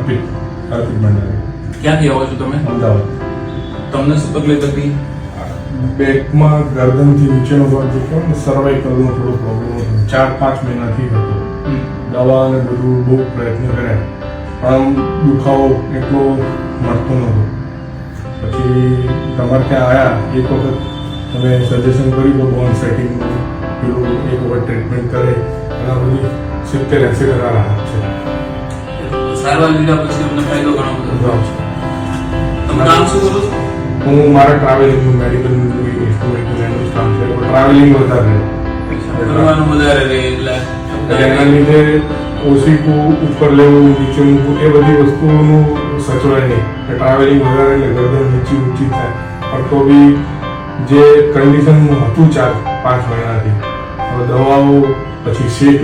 અર્પિત ભંડારી. ક્યાંથી આવો છો તમે? અમદાવાદ. તમને શું તકલીફ હતી? બેકમાં ગરદનથી નીચેનો ભાગ જે કહેવાય ને સર્વાઇકલનો થોડો પ્રોબ્લેમ હતો. 4-5 મહિનાથી હતો. દવા અને બધું બહુ પ્રયત્ન કર્યા પણ આમ દુખાવો એટલો મળતો નહોતો. પછી તમારે ત્યાં આવ્યા એક વખત તમે સજેશન કર્યું તો બોન સેટિંગનું પેલું એક વખત ટ્રીટમેન્ટ કરે એના બધી 70-80% રાહત છે. સારવાર લીધા પછી તમને ફાયદો ઘણો બધો છે. તમે કામ શું કરો છો? હું મારા ટ્રાવેલિંગનું મેડિકલનું ઇન્સ્ટ્રુમેન્ટનું એનું જ કામ છે. ટ્રાવેલિંગ વધારે કરવાનું વધારે રહે એટલે એના લીધે ઓછીકું ઉપર લેવું નીચે મૂકવું એ બધી વસ્તુઓનું સચવાય નહીં. ટ્રાવેલિંગ વધારે એટલે ગરદન નીચી ઊંચી થાય પણ તો બી જે કન્ડિશન હતું 4-5 મહિનાથી હવે દવાઓ પછી શેક